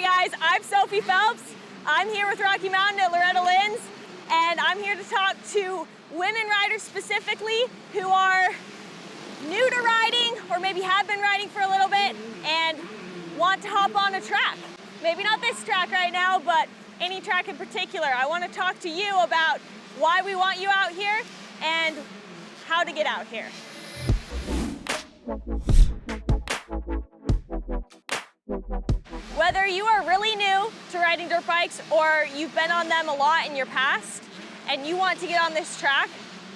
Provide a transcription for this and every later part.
Hey guys, I'm Sophia Phelps. I'm here with Rocky Mountain at Loretta Lynn's, and I'm here to talk to women riders specifically who are new to riding or maybe have been riding for a little bit and want to hop on a track. Maybe not this track right now, but any track in particular. I want to talk to you about why we want you out here and how to get out here. Whether you are really new to riding dirt bikes or you've been on them a lot in your past and you want to get on this track,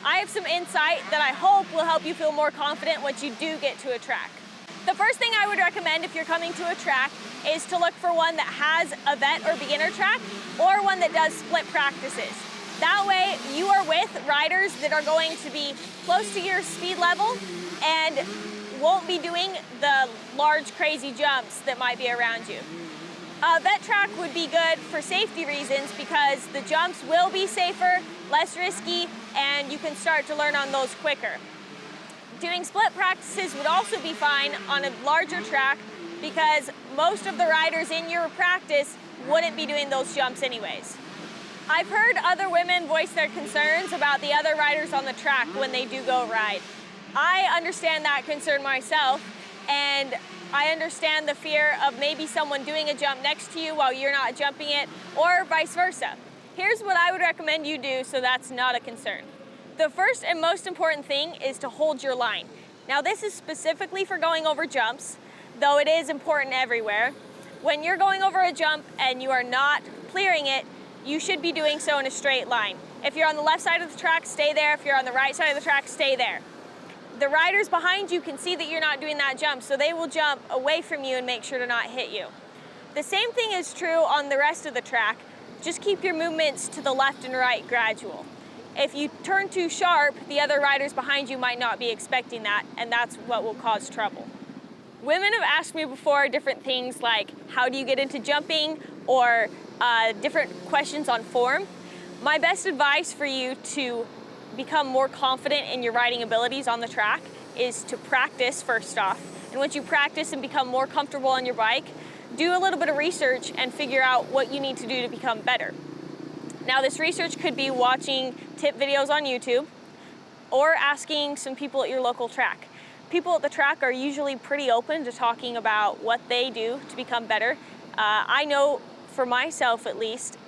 I have some insight that I hope will help you feel more confident once you do get to a track. The first thing I would recommend if you're coming to a track is to look for one that has a vet or beginner track or one that does split practices. That way you are with riders that are going to be close to your speed level and won't be doing the large crazy jumps that might be around you. A vet track would be good for safety reasons because the jumps will be safer, less risky, and you can start to learn on those quicker. Doing split practices would also be fine on a larger track because most of the riders in your practice wouldn't be doing those jumps anyways. I've heard other women voice their concerns about the other riders on the track when they do go ride. I understand that concern myself, and I understand the fear of maybe someone doing a jump next to you while you're not jumping it, or vice versa. Here's what I would recommend you do so that's not a concern. The first and most important thing is to hold your line. Now this is specifically for going over jumps, though it is important everywhere. When you're going over a jump and you are not clearing it, you should be doing so in a straight line. If you're on the left side of the track, stay there. If you're on the right side of the track, stay there. The riders behind you can see that you're not doing that jump, so they will jump away from you and make sure to not hit you. The same thing is true on the rest of the track. Just keep your movements to the left and right gradual. If you turn too sharp, the other riders behind you might not be expecting that, and that's what will cause trouble. Women have asked me before different things like, how do you get into jumping, or different questions on form. My best advice for you to become more confident in your riding abilities on the track is to practice first off. And once you practice and become more comfortable on your bike, do a little bit of research and figure out what you need to do to become better. Now this research could be watching tip videos on YouTube or asking some people at your local track. People at the track are usually pretty open to talking about what they do to become better. I know for myself at least,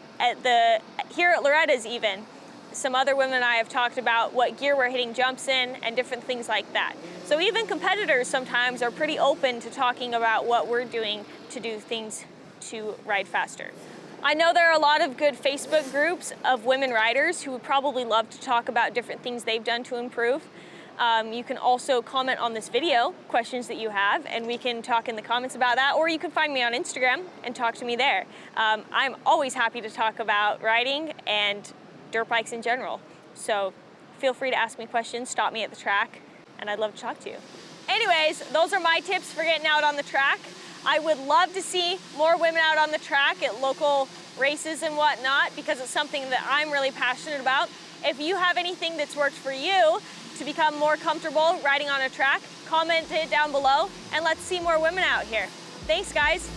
here at Loretta's even, some other women and I have talked about what gear we're hitting jumps in and different things like that. So even competitors sometimes are pretty open to talking about what we're doing to do things to ride faster. I know there are a lot of good Facebook groups of women riders who would probably love to talk about different things they've done to improve. You can also comment on this video, questions that you have, and we can talk in the comments about that, or you can find me on Instagram and talk to me there. I'm always happy to talk about riding and dirt bikes in general. So feel free to ask me questions, stop me at the track, and I'd love to talk to you. Anyways, those are my tips for getting out on the track. I would love to see more women out on the track at local races and whatnot because it's something that I'm really passionate about. If you have anything that's worked for you to become more comfortable riding on a track, comment it down below and let's see more women out here. Thanks guys.